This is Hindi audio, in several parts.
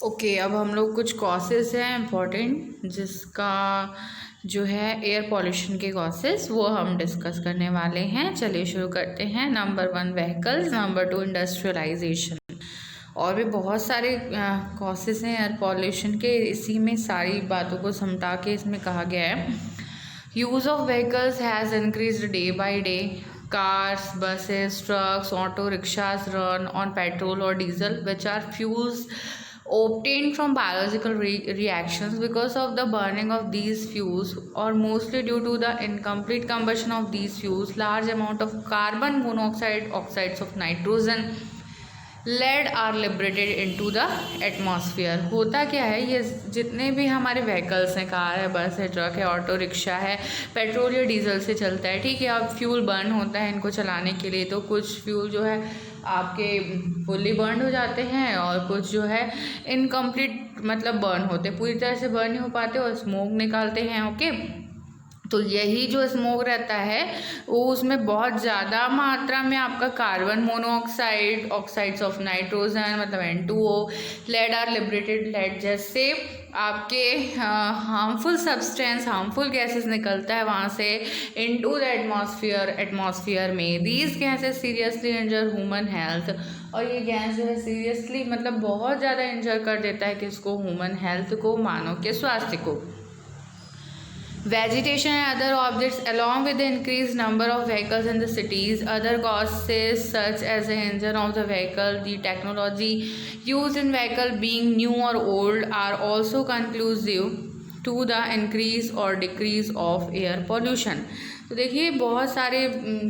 ओके, अब हम लोग कुछ कॉसेस हैं इम्पोर्टेंट जिसका जो है एयर पॉल्यूशन के कॉसेस वो हम डिस्कस करने वाले हैं। चलिए शुरू करते हैं। Number 1 vehicles, number 2 industrialisation. और भी बहुत सारे कॉसेस हैं एयर पॉल्यूशन के, इसी में सारी बातों को समझा के इसमें कहा गया है। Use of vehicles has increased day by day. Cars, buses, trucks, auto rickshaws run on petrol or diesel, which are fuels obtained from biological reactions. Because of the burning of these fuels, or mostly due to the incomplete combustion of these fuels, large amount of carbon monoxide, oxides of nitrogen, lead are liberated into the atmosphere. होता क्या है, ये जितने भी हमारे व्हीकल्स हैं, कार है, बस है, ट्रक है, ऑटो रिक्शा है, पेट्रोल या डीजल से चलता है, ठीक है। अब फ्यूल बर्न होता है इनको चलाने के लिए, तो कुछ फ्यूल जो है आपके फुल्ली बर्न हो जाते हैं और कुछ जो है इनकम्प्लीट मतलब बर्न होते, पूरी तरह से बर्न नहीं हो पाते और स्मोक निकालते हैं। ओके, तो यही जो स्मोक रहता है वो उसमें बहुत ज़्यादा मात्रा में आपका carbon monoxide, oxides of nitrogen मतलब N2O, lead are liberated lead जैसे आपके हार्मफुल सब्सटेंस, हार्मफुल गैसेस निकलता है वहाँ से इनटू द एटमॉस्फेयर में। These gases seriously injure human health. और ये गैस जो है सीरियसली मतलब बहुत ज़्यादा इंजर कर देता है किसको, ह्यूमन हेल्थ को, मानव के स्वास्थ्य को। Vegetation and other objects, along with the increased number of vehicles in the cities, other causes such as the engine of the vehicle, the technology used in vehicle being new or old, are also conclusive to the increase or decrease of air pollution. तो देखिए बहुत सारे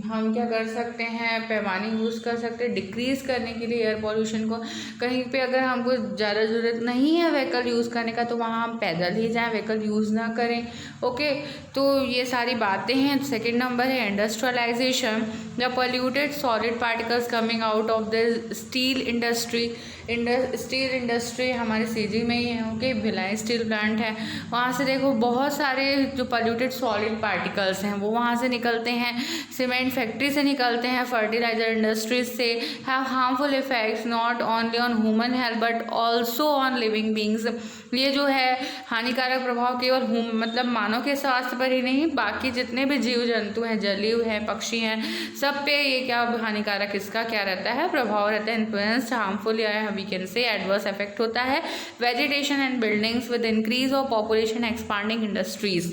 हम क्या कर सकते हैं, पैमाने यूज़ कर सकते हैं डिक्रीज़ करने के लिए एयर पॉल्यूशन को। कहीं पे अगर हमको ज़्यादा ज़रूरत नहीं है व्हीकल यूज़ करने का तो वहाँ हम पैदल ही जाएं, व्हीकल यूज़ ना करें। ओके, तो ये सारी बातें हैं। सेकंड नंबर है industrialisation. The polluted solid particles coming out of the steel industry. Steel industry हमारे सीजी में ही है। ओके, भिलाई स्टील प्लांट है, वहाँ से देखो बहुत सारे जो पोल्यूटेड सॉलिड पार्टिकल्स हैं वो वहाँ से निकलते हैं। सीमेंट फैक्ट्री से निकलते हैं, फर्टिलाइजर इंडस्ट्रीज से। Have harmful effects not only on human health but also on living beings. ये जो है हानिकारक प्रभाव केवल मतलब मानव के स्वास्थ्य पर ही नहीं, बाकी जितने भी जीव जंतु हैं, जलीय हैं, पक्षी हैं, सब पे ये क्या हानिकारक इसका क्या रहता है, प्रभाव रहता है। इन्फ्लुएंस हार्मफुल या we can say adverse effect होता है। Vegetation and buildings with increase of population expanding industries.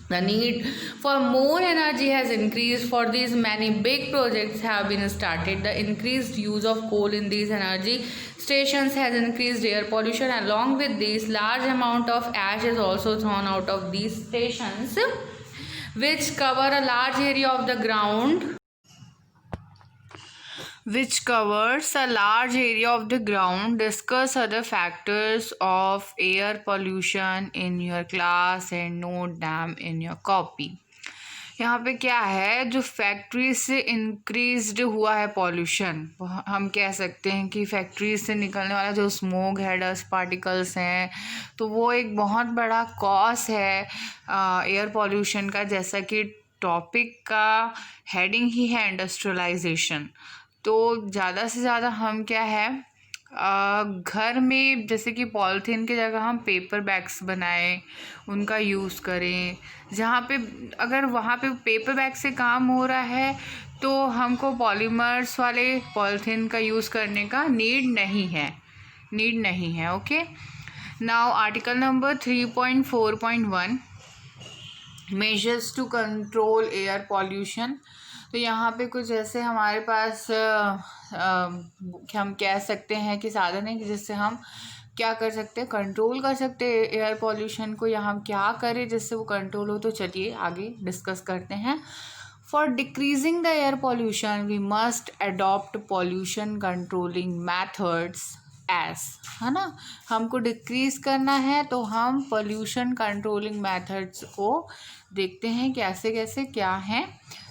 The need for more energy has increased. For these, many big projects have been started. The increased use of coal in these energy stations has increased air pollution. Along with this, large amount of ash is also thrown out of these stations, which cover a large area of the ground. Which covers a large area of the ground. Discuss other factors of air pollution in your class and note them in your copy. यहाँ पे क्या है, जो फैक्ट्री से इंक्रीज्ड हुआ है पॉल्यूशन, हम कह सकते हैं कि फैक्ट्री से निकलने वाला जो स्मोक है, डस्ट पार्टिकल्स हैं, तो वो एक बहुत बड़ा कॉज है एयर पॉल्यूशन का। जैसा कि टॉपिक का हेडिंग ही है इंडस्ट्रियलाइजेशन, तो ज़्यादा से ज़्यादा हम क्या है घर में जैसे कि पॉलीथीन की जगह हम पेपर बैग्स बनाएं, उनका यूज़ करें। जहाँ पे अगर वहाँ पे पेपर बैग से काम हो रहा है तो हमको पॉलीमर्स वाले पॉलीथीन का यूज़ करने का नीड नहीं है। Okay, now article number 3.4.1 measures to control air pollution. तो यहाँ पे कुछ ऐसे हमारे पास हम कह सकते हैं कि साधन है कि जिससे हम क्या कर सकते हैं, कंट्रोल कर सकते हैं एयर पॉल्यूशन को, या हम क्या करें जिससे वो कंट्रोल हो। तो चलिए आगे डिस्कस करते हैं। For decreasing the air pollution we must adopt pollution controlling methods as, है ना। हमको डिक्रीज करना है तो हम पॉल्यूशन कंट्रोलिंग मैथड्स को देखते हैं कैसे कैसे क्या हैं।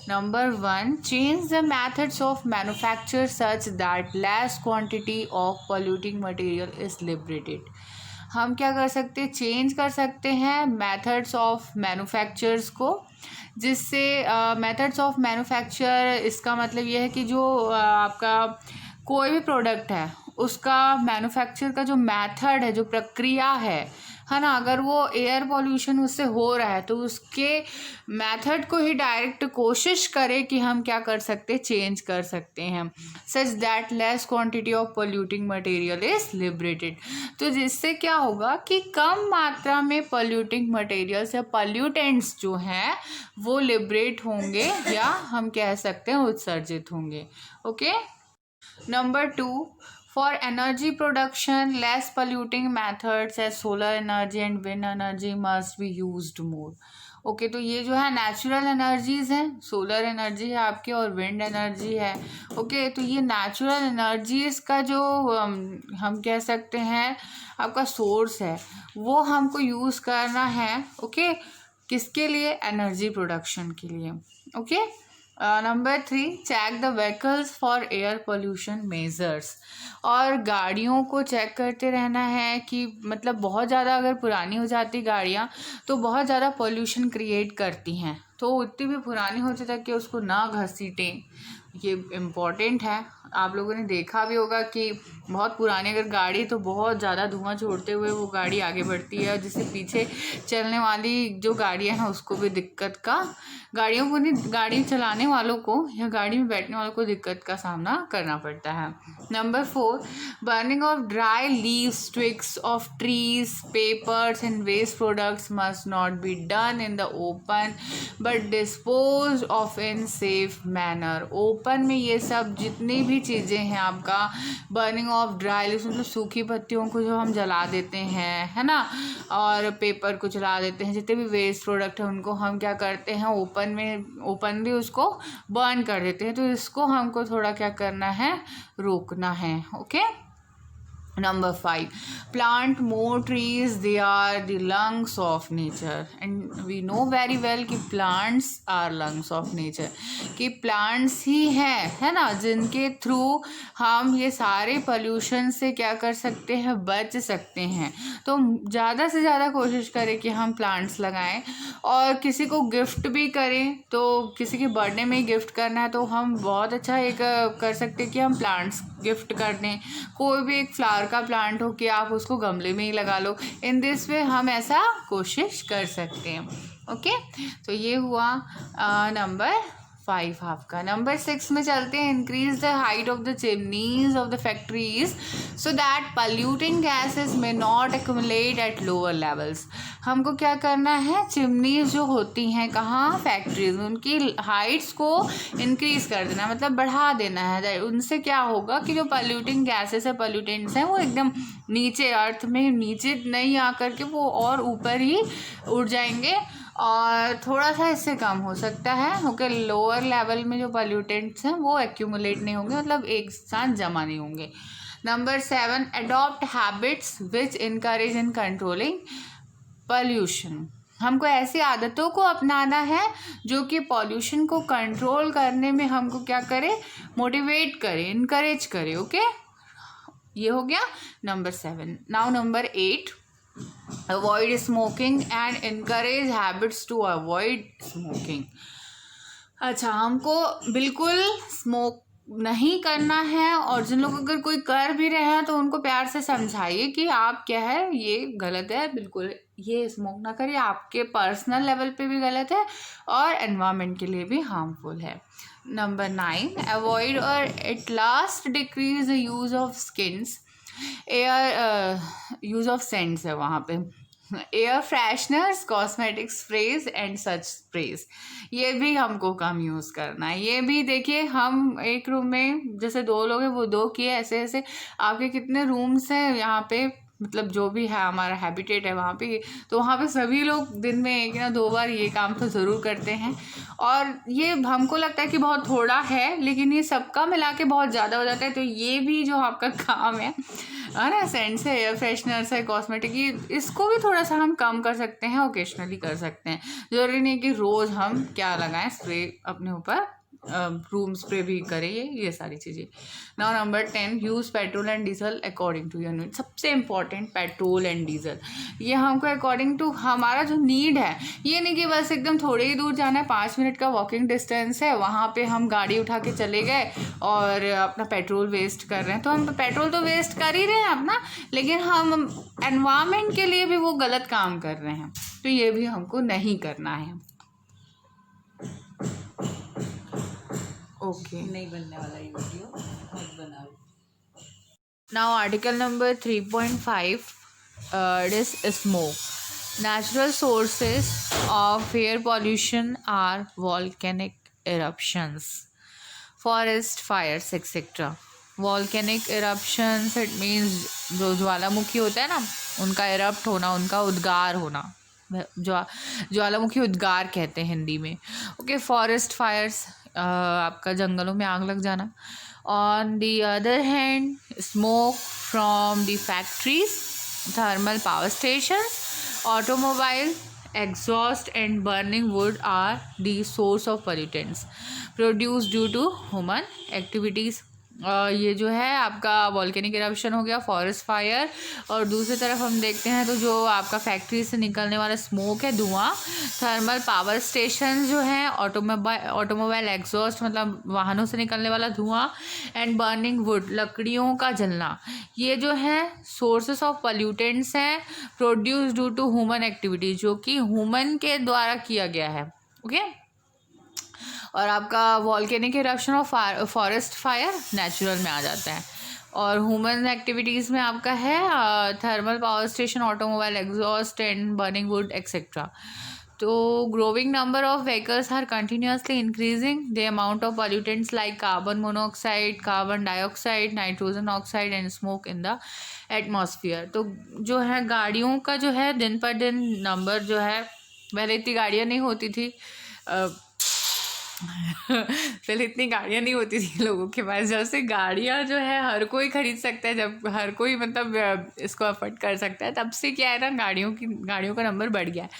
Number 1, change the methods of manufacture such that less quantity of polluting material is liberated. हम क्या कर सकते हैं, चेंज कर सकते हैं मेथड्स ऑफ मैन्युफैक्चर्स को, जिससे मेथड्स ऑफ मैन्युफैक्चर इसका मतलब ये है कि जो आपका कोई भी प्रोडक्ट है उसका मैन्युफैक्चर का जो मेथड है, जो प्रक्रिया है ना, अगर वो एयर पॉल्यूशन उससे हो रहा है तो उसके मेथड को ही डायरेक्ट कोशिश करे कि हम क्या कर सकते, चेंज कर सकते हैं, such that less quantity of polluting material is liberated. तो जिससे क्या होगा कि कम मात्रा में पोल्यूटिंग मटेरियल्स या पोल्यूटेंट्स जो हैं वो लिबरेट होंगे, या हम कह सकते हैं उत्सर्जित होंगे। Okay. Number 2, for energy production, less polluting methods as solar energy and wind energy must be used more. Okay तो ये जो है नेचुरल एनर्जीज हैं, सोलर एनर्जी है आपकी और विंड एनर्जी है। ओके तो ये नेचुरल एनर्जीज का जो हम कह सकते हैं आपका सोर्स है, वो हमको यूज़ करना है। ओके किसके लिए, एनर्जी प्रोडक्शन के लिए। Okay number 3, check the vehicles for air pollution measures. और गाड़ियों को चेक करते रहना है कि मतलब बहुत ज़्यादा अगर पुरानी हो जाती गाड़ियाँ तो बहुत ज़्यादा पोल्यूशन क्रिएट करती हैं, तो उतनी भी पुरानी होती तक कि उसको ना घसीटें, ये इम्पॉर्टेंट है। आप लोगों ने देखा भी होगा कि बहुत पुरानी अगर गाड़ी तो बहुत ज़्यादा धुआं छोड़ते हुए वो गाड़ी आगे बढ़ती है, जिससे पीछे चलने वाली जो गाड़ियाँ हैं उसको भी दिक्कत का, गाड़ियों को नहीं, गाड़ी चलाने वालों को या गाड़ी में बैठने वालों को दिक्कत का सामना करना पड़ता है। Number 4, burning of dry leaves, twigs of trees, papers and waste products must not be done in the open but dispose of in safe manner. Open में ये सब जितनी भी चीज़ें हैं, आपका बर्निंग ऑफ ड्राई लीव्स मतलब सूखी पत्तियों को जो हम जला देते हैं, है ना, और पेपर को जला देते हैं, जितने भी वेस्ट प्रोडक्ट हैं उनको हम क्या करते हैं, ओपनली उसको बर्न कर देते हैं। तो इसको हमको थोड़ा क्या करना है, रोकना है। Okay. Number 5, plant more trees, they are the lungs of nature and we know very well कि plants are lungs of nature, कि plants ही है ना, जिनके थ्रू हम ये सारे pollution से क्या कर सकते हैं, बच सकते हैं। तो ज़्यादा से ज़्यादा कोशिश करें कि हम plants लगाएं, और किसी को गिफ्ट भी करें, तो किसी के बर्थडे में गिफ्ट करना है तो हम बहुत अच्छा एक कर सकते हैं कि हम प्लांट्स गिफ्ट कर दें। कोई भी एक फ्लावर का प्लांट हो कि आप उसको गमले में ही लगा लो, इन दिस वे हम ऐसा कोशिश कर सकते हैं। ओके तो ये हुआ नंबर 5 आपका। नंबर 6 में चलते हैं, increase the height of the chimneys of the factories so that polluting gases may not accumulate at lower levels. हमको क्या करना है, चिमनीज जो होती हैं कहाँ, फैक्ट्रीज, उनकी हाइट्स को इंक्रीज कर देना, मतलब बढ़ा देना है। उनसे क्या होगा कि जो पॉल्यूटिंग गैसेस है, पॉल्यूटेंट्स हैं, वो एकदम नीचे अर्थ में नीचे नहीं आकर के वो और ऊपर ही उड़ जाएंगे, और थोड़ा सा इससे कम हो सकता है। ओके लोअर लेवल में जो पॉल्यूटेंट्स हैं वो एक्यूमुलेट नहीं होंगे, मतलब एक साथ जमा नहीं होंगे। Number 7, adopt habits which encourage in controlling pollution. हमको ऐसी आदतों को अपनाना है जो कि पॉल्यूशन को कंट्रोल करने में हमको क्या करे, मोटिवेट करे, इनकरेज करे। ओके ये हो गया number 7। Now number 8, avoid smoking and encourage habits to avoid smoking. अच्छा हमको बिल्कुल स्मोक नहीं करना है, और जिन लोग अगर कोई कर भी रहे हैं तो उनको प्यार से समझाइए कि आप क्या है, ये गलत है, बिल्कुल ये स्मोक ना करिए, आपके पर्सनल लेवल पे भी गलत है और एनवायरनमेंट के लिए भी हार्मफुल है। नंबर 9, अवॉइड और at last decrease the use of skins, air use of cents है वहाँ पे, air fresheners, cosmetic sprays and such sprays, ये भी हमको कम यूज़ करना है। ये भी देखिए, हम एक रूम में जैसे 2 लोग हैं, वो 2 किए, ऐसे ऐसे आपके कितने रूम्स हैं यहाँ पे, मतलब जो भी है हमारा हैबिटेट है वहाँ पे, तो वहाँ पे सभी लोग दिन में 1 या 2 बार ये काम तो ज़रूर करते हैं। और ये हमको लगता है कि बहुत थोड़ा है, लेकिन ये सबका मिला के बहुत ज़्यादा हो जाता है। तो ये भी जो आपका काम है ना, सेंट्स है, एयर फ्रेशनर्स है, कॉस्मेटिक, ये इसको भी थोड़ा सा हम कम कर सकते हैं, ओकेशनली कर सकते हैं। ज़रूरी नहीं कि रोज़ हम क्या लगाएं, स्प्रे अपने ऊपर रूम स्प्रे भी करे ये सारी चीज़ें। Now number 10, use petrol and diesel according to your need. सबसे इम्पॉर्टेंट पेट्रोल एंड डीजल, ये हमको अकॉर्डिंग टू हमारा जो नीड है, ये नहीं कि बस एकदम थोड़े ही दूर जाना है, 5 मिनट का वॉकिंग डिस्टेंस है, वहाँ पे हम गाड़ी उठा के चले गए और अपना पेट्रोल वेस्ट कर रहे हैं। तो हम पेट्रोल तो वेस्ट कर ही रहे हैं अपना, लेकिन हम एनवायरनमेंट के लिए भी वो गलत काम कर रहे हैं, तो ये भी हमको नहीं करना है। ओके, नहीं बनने वाला ये वीडियो, मत बनाओ। Now article number 3.5, it is smoke. Natural sources of air pollution are volcanic eruptions, forest fires, etc. Volcanic eruptions, it means जो ज्वालामुखी होता है ना, उनका erupt होना, उनका उद्गार होना, ज्वालामुखी उद्गार कहते हैं हिंदी में। ओके, फॉरेस्ट फायर्स, आपका जंगलों में आग लग जाना। On the other hand, smoke from the factories, thermal power stations, automobile exhaust and burning wood are the source of pollutants produced due to human activities। ये जो है आपका वॉल्केनिक इरप्शन हो गया, फॉरेस्ट फायर, और दूसरी तरफ हम देखते हैं तो जो आपका फैक्ट्री से निकलने वाला स्मोक है, धुआं, थर्मल पावर स्टेशन जो हैं, ऑटोमोबाइल एग्जॉस्ट मतलब वाहनों से निकलने वाला धुआं, एंड बर्निंग वुड, लकड़ियों का जलना, ये जो है सोर्सेस ऑफ पॉल्यूटेंट्स हैं produce due to human activity, जो कि ह्यूमन के द्वारा किया गया है। ओके, और आपका volcanic eruption of forest fire natural में आ जाता है, और ह्यूमन एक्टिविटीज़ में आपका है thermal power station, automobile exhaust and burning wood etcetera. तो growing number of vehicles are continuously increasing the amount of pollutants like carbon monoxide, carbon dioxide, nitrogen oxide and smoke in the atmosphere. तो जो है गाड़ियों का जो है दिन पर दिन नंबर जो है, पहले इतनी गाड़ियाँ नहीं होती थी पहले इतनी गाड़ियाँ नहीं होती थी लोगों के पास, जब से गाड़ियाँ जो है हर कोई खरीद सकता है, जब हर कोई मतलब इसको अफोर्ड कर सकता है, तब से क्या है ना, गाड़ियों का नंबर बढ़ गया है।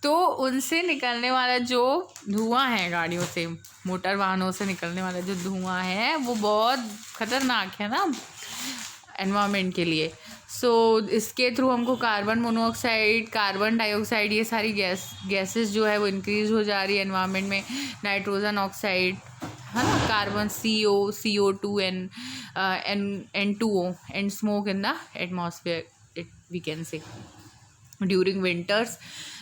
तो उनसे निकलने वाला जो धुआं है, गाड़ियों से, मोटर वाहनों से निकलने वाला जो धुआं है, वो बहुत ख़तरनाक है ना एनवायरनमेंट के लिए। सो इसके थ्रू हमको कार्बन मोनोऑक्साइड, कार्बन डाइऑक्साइड, ये सारी गैसेस जो है वो इंक्रीज़ हो जा रही है एनवायरनमेंट में, नाइट्रोजन ऑक्साइड है ना, carbon CO2 and N2O and smoke in the atmosphere, we can say. During winters,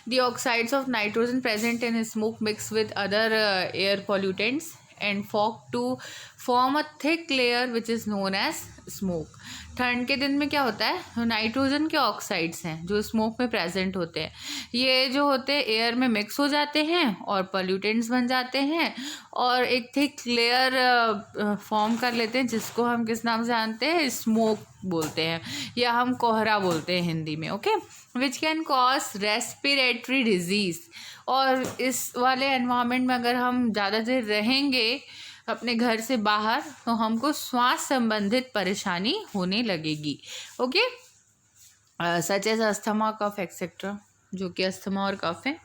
the oxides of nitrogen present in smoke mix with other air pollutants and fog to form a thick layer which is known as smoke। ठंड के दिन में क्या होता है, नाइट्रोजन के ऑक्साइड्स हैं जो स्मोक में प्रेजेंट होते हैं, ये जो होते हैं एयर में मिक्स हो जाते हैं और पोल्यूटेंट्स बन जाते हैं, और एक थिक लेयर फॉर्म कर लेते हैं, जिसको हम किस नाम से जानते हैं, स्मोक बोलते हैं, या हम कोहरा बोलते हैं हिंदी में। Okay, which can cause respiratory disease. और इस वाले एनवायरनमेंट में अगर हम ज़्यादा देर रहेंगे अपने घर से बाहर, तो हमको श्वास संबंधित परेशानी होने लगेगी। ओके, सच एज अस्थमा, कफ एक्सेट्रा, जो कि अस्थमा और कफ है।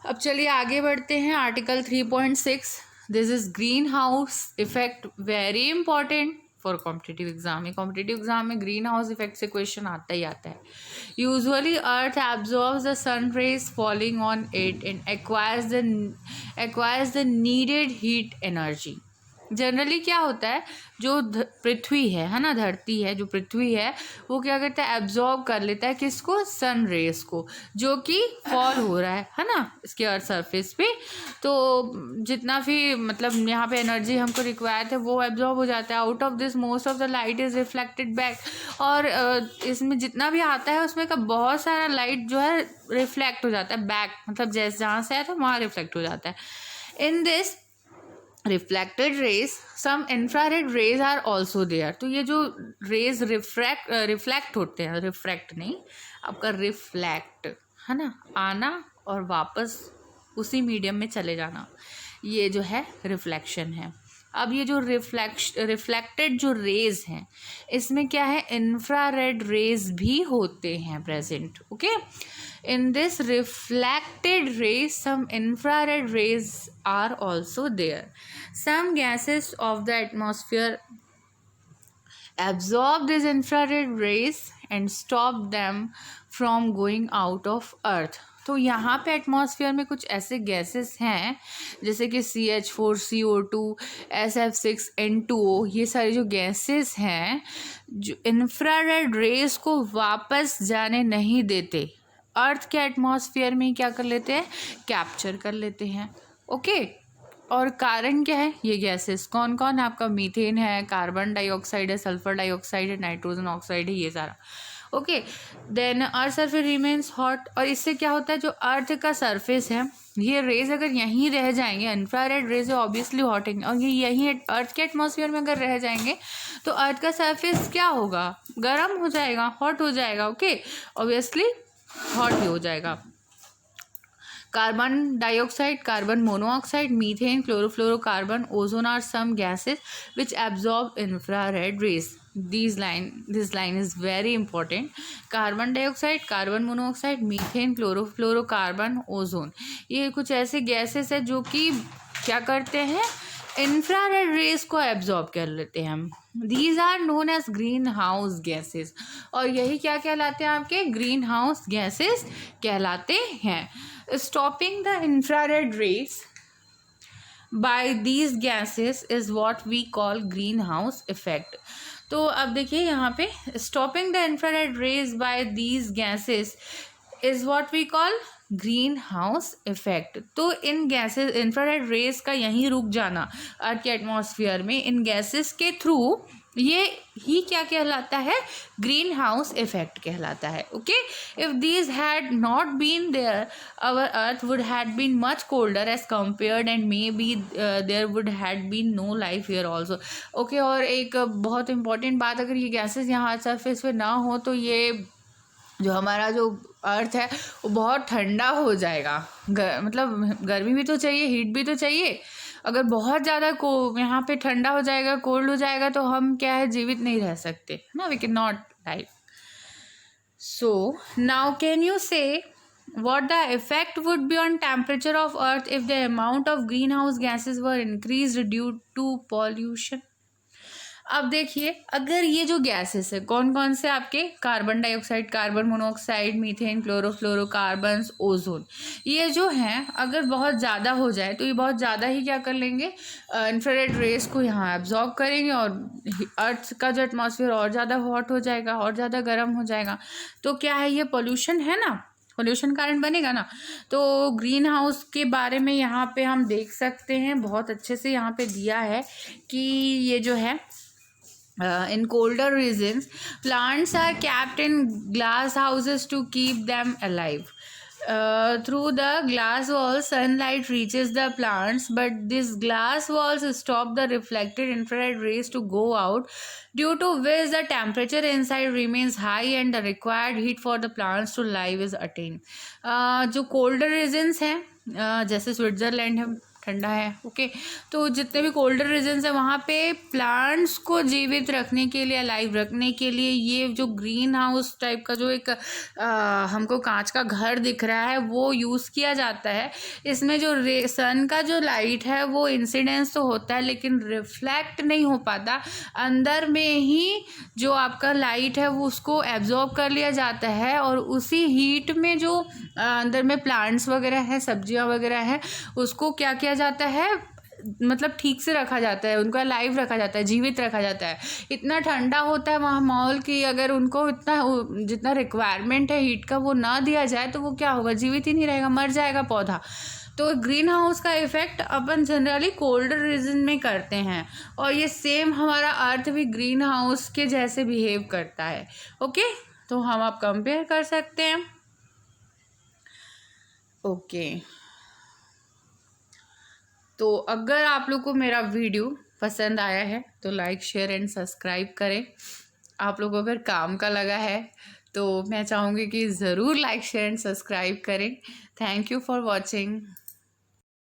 अब चलिए आगे बढ़ते हैं। Article 3.6, this is green house effect, very important for competitive exam. ये कॉम्पिटिटिव एग्जाम में ग्रीन हाउस इफेक्ट से क्वेश्चन आता ही आता है। Usually earth absorbs the sun rays falling on it and acquires the needed heat energy. Generally क्या होता है, जो पृथ्वी है ना, धरती है, जो पृथ्वी है, वो क्या करता है, एब्जॉर्ब कर लेता है किसको, सन रेस को, जो कि फॉल हो रहा है ना इसके अर्थ सरफेस पे। तो जितना भी मतलब यहाँ पे एनर्जी हमको रिक्वायर्ड है वो एब्जॉर्ब हो जाता है। Out of this most of the light is reflected back, और इसमें जितना भी आता है उसमें का बहुत सारा लाइट जो है रिफ्लेक्ट हो जाता है बैक, मतलब जैसे जहाँ से आया था वहाँ रिफ्लेक्ट हो जाता है। In this reflected rays some infrared rays are also there. तो ये जो रेज रिफ्लेक्ट होते हैं, रिफ्रैक्ट नहीं, आपका रिफ्लेक्ट है ना, आना और वापस उसी मीडियम में चले जाना, ये जो है रिफ्लेक्शन है। अब ये जो रिफ्लेक्टेड जो रेज हैं इसमें क्या है, इंफ्रारेड रेज भी होते हैं present. Okay, in this reflected rays some infrared rays are also there. Some gases of the atmosphere absorb these infrared rays and stop them from going out of earth. तो यहाँ पे एटमॉस्फेयर में कुछ ऐसे गैसेस हैं जैसे कि CH4, CO2, SF6N2O, ये सारी जो गैसेस हैं जो इंफ्रारेड रेस को वापस जाने नहीं देते, अर्थ के एटमॉस्फेयर में ही क्या कर लेते हैं, कैप्चर कर लेते हैं. ओके, और कारण क्या है, ये गैसेस कौन कौन है आपका, मीथेन है, कार्बन डाइऑक्साइड है, सल्फर डाइऑक्साइड है, नाइट्रोजन ऑक्साइड है, ये सारा. Okay, then earth surface remains hot. और इससे क्या होता है, जो अर्थ का सरफेस है ये रेज अगर यहीं रह जाएंगे, इंफ्रारेड रेज ऑब्वियसली हॉट है, और ये यहीं अर्थ के एटमॉस्फेयर में अगर रह जाएंगे तो अर्थ का सरफेस क्या होगा, गर्म हो जाएगा, हॉट हो जाएगा. ओके, ऑब्वियसली हॉट ही हो जाएगा. Carbon dioxide, carbon monoxide, methane, chlorofluorocarbon, ozone are some gases which absorb infrared rays. this line is very important. Carbon dioxide, carbon monoxide, methane, chlorofluorocarbon, ozone, ये कुछ ऐसे गैसेस है जो कि क्या करते हैं, इंफ्रारेड रेज को एब्जॉर्ब कर लेते हैं हम. These are known as green house gases. और यही क्या कहलाते हैं, आपके ग्रीन हाउस गैसेस कहलाते हैं. Stopping the infrared rays by these gases is what we call green house effect. तो अब देखिए यहाँ पे stopping the infrared rays by these gases is what we call green house effect. तो इन गैसेस, इंफ्रारेड रेज का यहीं रुक जाना अर्थ के एटमॉस्फेयर में इन गैसेस के थ्रू, ये ही क्या कहलाता है, ग्रीन हाउस इफेक्ट कहलाता है. Okay, if these had not been there our earth would had been much colder as compared and may be there would had been no life here also. Okay, और एक बहुत इंपॉर्टेंट बात, अगर ये गैसेस यहाँ सरफेस पे ना हो तो ये जो हमारा जो अर्थ है वो बहुत ठंडा हो जाएगा. मतलब गर्मी भी तो चाहिए, हीट भी तो चाहिए. अगर बहुत ज़्यादा को यहाँ पे ठंडा हो जाएगा, कोल्ड हो जाएगा, तो हम क्या है, जीवित नहीं रह सकते ना, we can not live. So now can you say what the effect would be on temperature of earth if the amount of greenhouse gases were increased due to pollution. अब देखिए, अगर ये जो गैसेस है कौन कौन से आपके, carbon dioxide, carbon monoxide, methane, chlorofluorocarbons, ozone, ये जो हैं अगर बहुत ज़्यादा हो जाए तो ये बहुत ज़्यादा ही क्या कर लेंगे, इंफ्रारेड रेस को यहाँ एब्जॉर्ब करेंगे और अर्थ का जो एटमॉस्फेयर और ज़्यादा हॉट हो जाएगा, और ज़्यादा गर्म हो जाएगा. तो क्या है, ये पोल्यूशन है ना, पोल्यूशन कारण बनेगा ना. तो ग्रीन हाउस के बारे में यहाँ पे हम देख सकते हैं, बहुत अच्छे से यहाँ पे दिया है कि ये जो है in colder regions plants are kept in glass houses to keep them alive. Through the glass walls sunlight reaches the plants, but these glass walls stop the reflected infrared rays to go out, due to which the temperature inside remains high and the required heat for the plants to live is attained. जो colder regions हैं जैसे स्विट्ज़रलैंड है, ठंडा है. ओके, तो जितने भी कोल्डर रीजन्स हैं वहाँ पे प्लांट्स को जीवित रखने के लिए, अलाइव रखने के लिए ये जो ग्रीन हाउस टाइप का जो एक हमको कांच का घर दिख रहा है वो यूज़ किया जाता है. इसमें जो सन का जो लाइट है वो इंसिडेंस तो होता है लेकिन रिफ्लेक्ट नहीं हो पाता. अंदर में ही जो आपका लाइट है वो उसको एब्जॉर्ब कर लिया जाता है और उसी हीट में जो अंदर में प्लांट्स वगैरह है, सब्जियां वगैरह है, उसको क्या किया जाता है, मतलब ठीक से रखा जाता है, उनको लाइव रखा जाता है, जीवित रखा जाता है. इतना ठंडा होता है वहाँ माहौल की, अगर उनको इतना जितना रिक्वायरमेंट है हीट का वो ना दिया जाए तो वो क्या होगा, जीवित ही नहीं रहेगा, मर जाएगा पौधा. तो ग्रीन हाउस का इफ़ेक्ट अपन जनरली कोल्डर रीजन में करते हैं और ये सेम हमारा अर्थ भी ग्रीन हाउस के जैसे बिहेव करता है. ओके, तो हम आप कंपेयर कर सकते हैं. ओके, तो अगर आप लोग को मेरा वीडियो पसंद आया है तो लाइक, शेयर एंड सब्सक्राइब करें. आप लोग अगर काम का लगा है तो मैं चाहूँगी कि ज़रूर लाइक, शेयर एंड सब्सक्राइब करें. Thank you for watching.